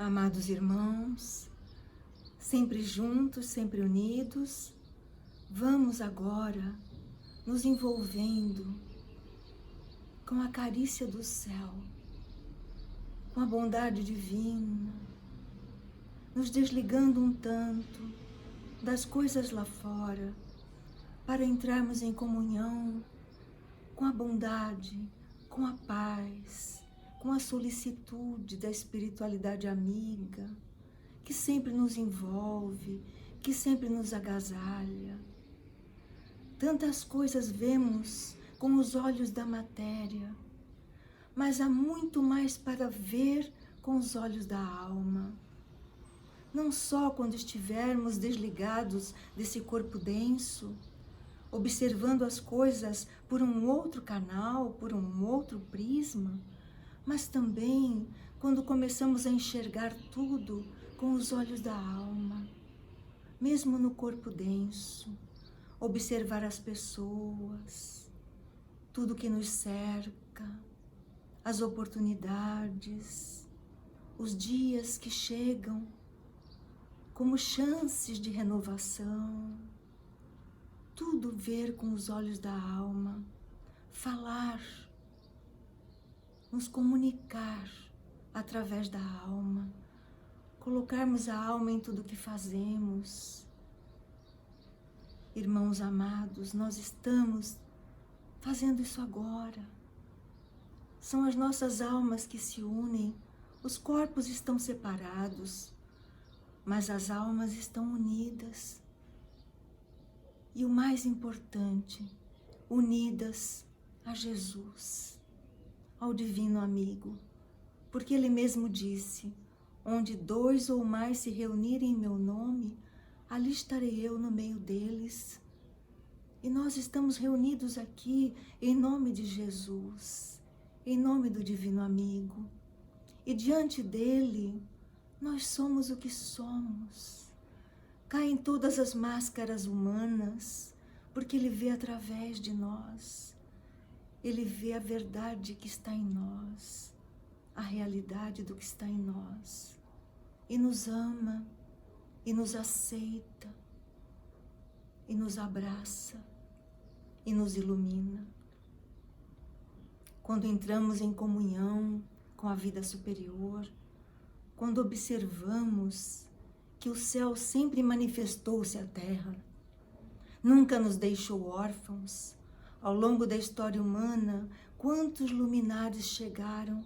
Amados irmãos, sempre juntos, sempre unidos, vamos agora nos envolvendo com a carícia do céu, com a bondade divina, nos desligando um tanto das coisas lá fora, para entrarmos em comunhão com a bondade, com a paz, com a solicitude da espiritualidade amiga, que sempre nos envolve, que sempre nos agasalha. Tantas coisas vemos com os olhos da matéria, mas há muito mais para ver com os olhos da alma. Não só quando estivermos desligados desse corpo denso, observando as coisas por um outro canal, por um outro prisma, mas também quando começamos a enxergar tudo com os olhos da alma, mesmo no corpo denso, observar as pessoas, tudo que nos cerca, as oportunidades, os dias que chegam como chances de renovação, tudo ver com os olhos da alma, falar, nos comunicar através da alma, colocarmos a alma em tudo que fazemos. Irmãos amados, nós estamos fazendo isso agora. São as nossas almas que se unem, os corpos estão separados, mas as almas estão unidas. E o mais importante, unidas a Jesus, ao Divino Amigo, porque Ele mesmo disse: onde 2 ou mais se reunirem em meu nome, ali estarei eu no meio deles. E nós estamos reunidos aqui em nome de Jesus, em nome do Divino Amigo. E diante dele, nós somos o que somos. Caem todas as máscaras humanas, porque Ele vê através de nós. Ele vê a verdade que está em nós, a realidade do que está em nós. E nos ama, e nos aceita, e nos abraça, e nos ilumina. Quando entramos em comunhão com a vida superior, quando observamos que o céu sempre manifestou-se à terra, nunca nos deixou órfãos. Ao longo da história humana, quantos luminares chegaram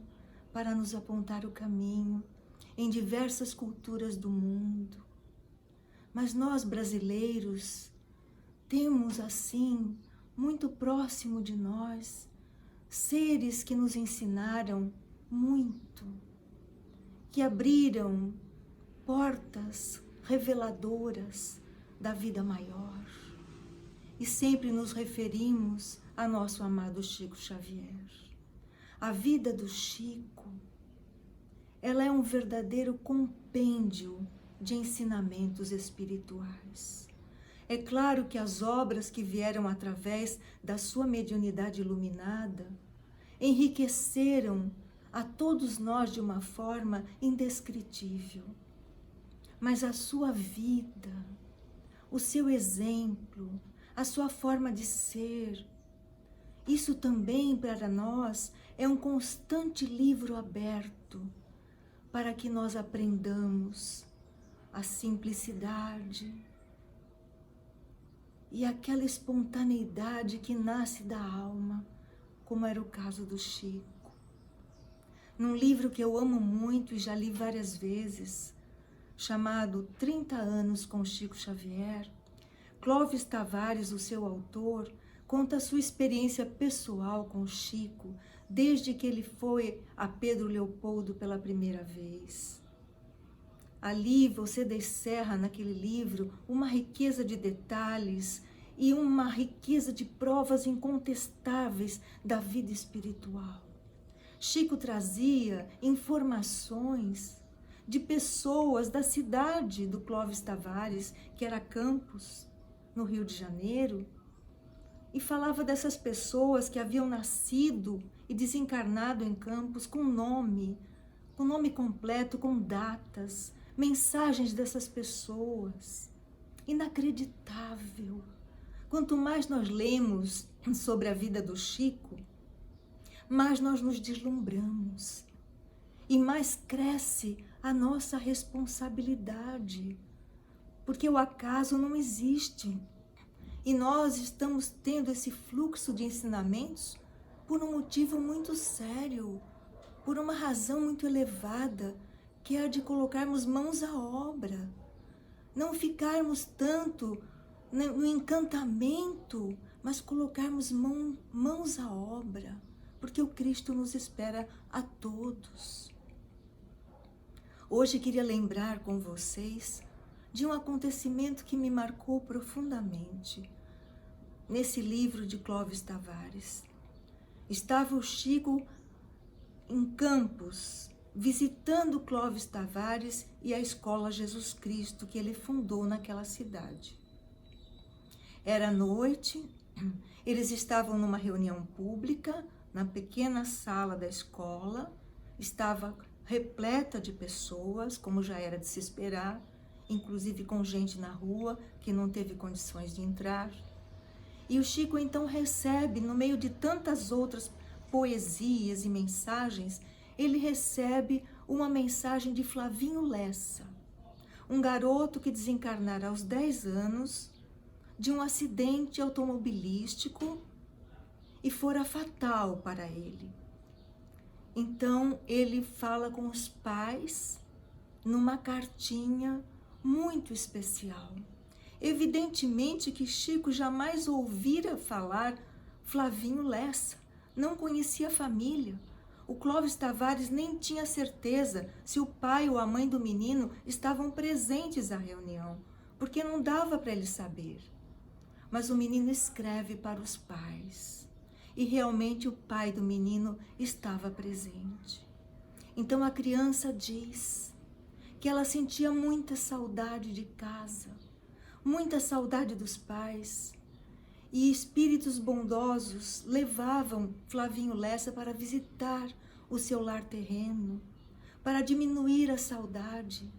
para nos apontar o caminho em diversas culturas do mundo. Mas nós, brasileiros, temos assim, muito próximo de nós, seres que nos ensinaram muito, que abriram portas reveladoras da vida maior. E sempre nos referimos a nosso amado Chico Xavier. A vida do Chico, ela é um verdadeiro compêndio de ensinamentos espirituais. É claro que as obras que vieram através da sua mediunidade iluminada enriqueceram a todos nós de uma forma indescritível. Mas a sua vida, o seu exemplo, a sua forma de ser, isso também para nós é um constante livro aberto para que nós aprendamos a simplicidade e aquela espontaneidade que nasce da alma, como era o caso do Chico. Num livro que eu amo muito e já li várias vezes, chamado 30 anos com Chico Xavier, Clóvis Tavares, o seu autor, conta a sua experiência pessoal com o Chico, desde que ele foi a Pedro Leopoldo pela primeira vez. Ali você descerra naquele livro uma riqueza de detalhes e uma riqueza de provas incontestáveis da vida espiritual. Chico trazia informações de pessoas da cidade do Clóvis Tavares, que era Campos, no Rio de Janeiro, e falava dessas pessoas que haviam nascido e desencarnado em Campos com nome, com nome completo, com datas, mensagens dessas pessoas. Inacreditável. Quanto mais nós lemos sobre a vida do Chico, mais nós nos deslumbramos e mais cresce a nossa responsabilidade, porque o acaso não existe e nós estamos tendo esse fluxo de ensinamentos por um motivo muito sério, por uma razão muito elevada, que é a de colocarmos mãos à obra, não ficarmos tanto no encantamento, mas colocarmos mãos à obra, porque o Cristo nos espera a todos. Hoje queria lembrar com vocês de um acontecimento que me marcou profundamente. Nesse livro de Clóvis Tavares, estava o Chico em Campos, visitando Clóvis Tavares e a Escola Jesus Cristo que ele fundou naquela cidade. Era noite, eles estavam numa reunião pública, na pequena sala da escola, estava repleta de pessoas, como já era de se esperar, inclusive com gente na rua que não teve condições de entrar. E o Chico então recebe, no meio de tantas outras poesias e mensagens, ele recebe uma mensagem de Flavinho Lessa, um garoto que desencarnara aos 10 anos de um acidente automobilístico e fora fatal para ele. Então ele fala com os pais numa cartinha muito especial. Evidentemente que Chico jamais ouvira falar Flavinho Lessa, não conhecia a família. O Clóvis Tavares nem tinha certeza se o pai ou a mãe do menino estavam presentes à reunião, porque não dava para ele saber. Mas o menino escreve para os pais. E realmente o pai do menino estava presente. Então a criança diz que ela sentia muita saudade de casa, muita saudade dos pais. E espíritos bondosos levavam Flavinho Lessa para visitar o seu lar terreno, para diminuir a saudade.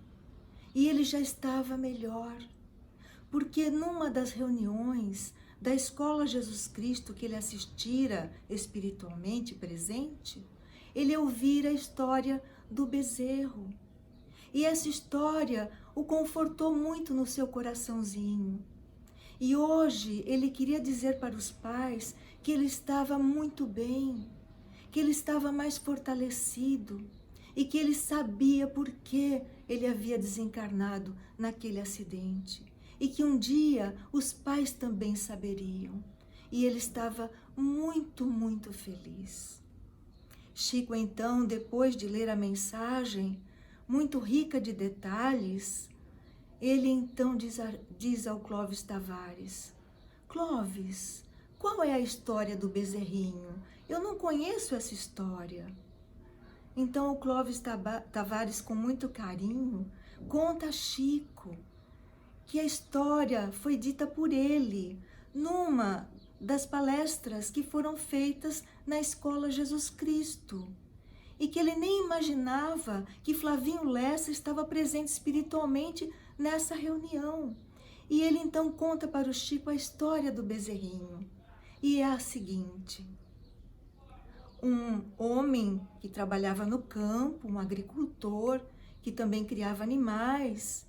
E ele já estava melhor, porque numa das reuniões da Escola Jesus Cristo que ele assistira espiritualmente presente, ele ouvira a história do bezerro. E essa história o confortou muito no seu coraçãozinho. E hoje ele queria dizer para os pais que ele estava muito bem, que ele estava mais fortalecido e que ele sabia por que ele havia desencarnado naquele acidente. E que um dia os pais também saberiam. E ele estava muito, muito feliz. Chico, então, depois de ler a mensagem, muito rica de detalhes, ele então diz ao Clóvis Tavares: Clóvis, qual é a história do bezerrinho? Eu não conheço essa história. Então o Clóvis Tavares, com muito carinho, conta a Chico que a história foi dita por ele numa das palestras que foram feitas na Escola Jesus Cristo. E que ele nem imaginava que Flavinho Lessa estava presente espiritualmente nessa reunião. E ele então conta para o Chico a história do bezerrinho. E é a seguinte: um homem que trabalhava no campo, um agricultor, que também criava animais,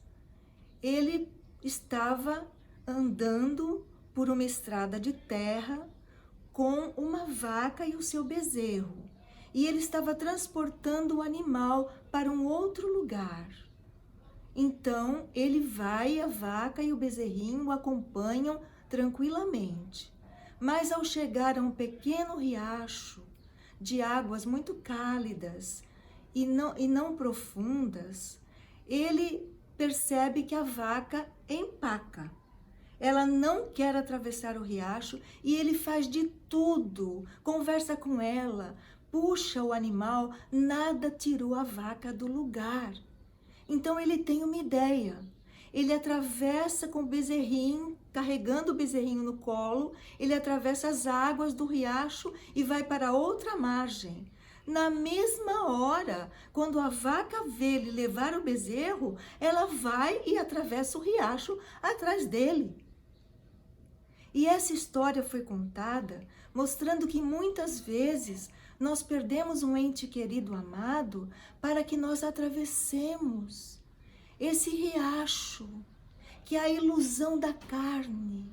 ele estava andando por uma estrada de terra com uma vaca e o seu bezerro. E ele estava transportando o animal para um outro lugar. Então, ele vai, a vaca e o bezerrinho o acompanham tranquilamente. Mas ao chegar a um pequeno riacho de águas muito cálidas e não profundas, ele percebe que a vaca empaca. Ela não quer atravessar o riacho e ele faz de tudo, conversa com ela, puxa o animal, nada tirou a vaca do lugar. Então ele tem uma ideia. Ele atravessa com o bezerrinho, carregando o bezerrinho no colo, ele atravessa as águas do riacho e vai para outra margem. Na mesma hora, quando a vaca vê ele levar o bezerro, ela vai e atravessa o riacho atrás dele. E essa história foi contada mostrando que muitas vezes nós perdemos um ente querido amado para que nós atravessemos esse riacho, que é a ilusão da carne.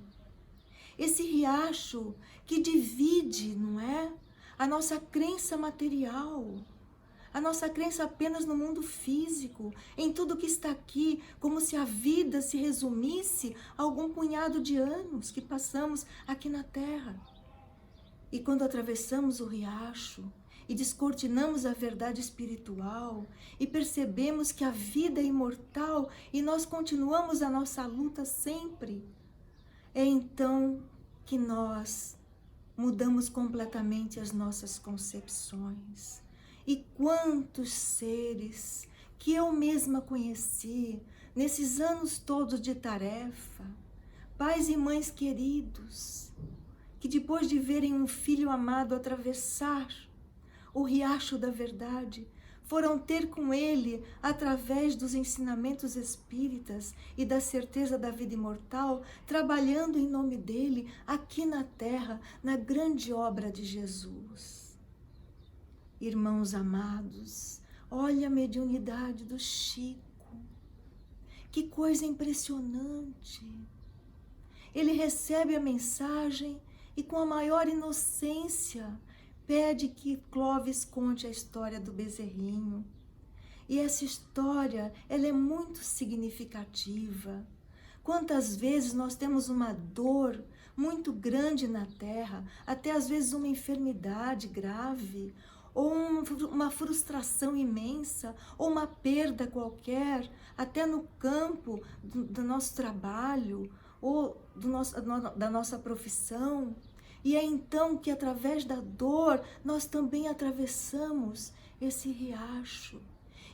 Esse riacho que divide, não é? A nossa crença material, a nossa crença apenas no mundo físico, em tudo que está aqui, como se a vida se resumisse a algum punhado de anos que passamos aqui na Terra. E quando atravessamos o riacho e descortinamos a verdade espiritual e percebemos que a vida é imortal e nós continuamos a nossa luta sempre, é então que nós mudamos completamente as nossas concepções. E quantos seres que eu mesma conheci nesses anos todos de tarefa, pais e mães queridos, que depois de verem um filho amado atravessar o riacho da verdade, foram ter com ele através dos ensinamentos espíritas e da certeza da vida imortal, trabalhando em nome dele aqui na terra, na grande obra de Jesus. Irmãos amados, olha a mediunidade do Chico. Que coisa impressionante! Ele recebe a mensagem e com a maior inocência pede que Clóvis conte a história do bezerrinho. E essa história, ela é muito significativa. Quantas vezes nós temos uma dor muito grande na terra, até às vezes uma enfermidade grave, ou uma frustração imensa, ou uma perda qualquer, até no campo do nosso trabalho, ou da nossa profissão. E é então que através da dor nós também atravessamos esse riacho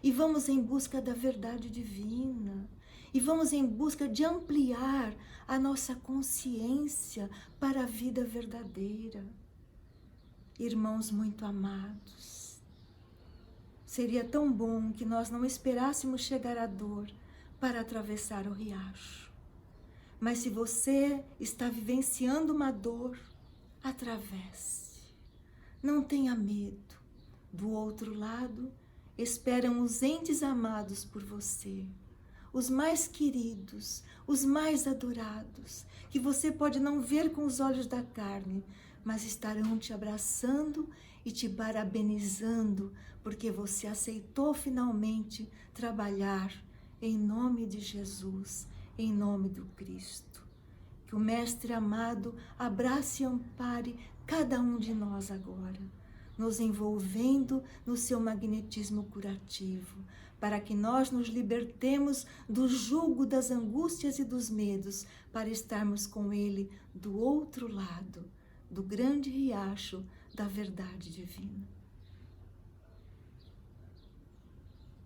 e vamos em busca da verdade divina e vamos em busca de ampliar a nossa consciência para a vida verdadeira. Irmãos muito amados, seria tão bom que nós não esperássemos chegar à dor para atravessar o riacho. Mas se você está vivenciando uma dor, atravesse. Não tenha medo. Do outro lado, esperam os entes amados por você, os mais queridos, os mais adorados, que você pode não ver com os olhos da carne, mas estarão te abraçando e te parabenizando, porque você aceitou finalmente trabalhar em nome de Jesus, em nome do Cristo. Que o Mestre amado abrace e ampare cada um de nós agora, nos envolvendo no seu magnetismo curativo, para que nós nos libertemos do jugo das angústias e dos medos, para estarmos com Ele do outro lado, do grande riacho da verdade divina.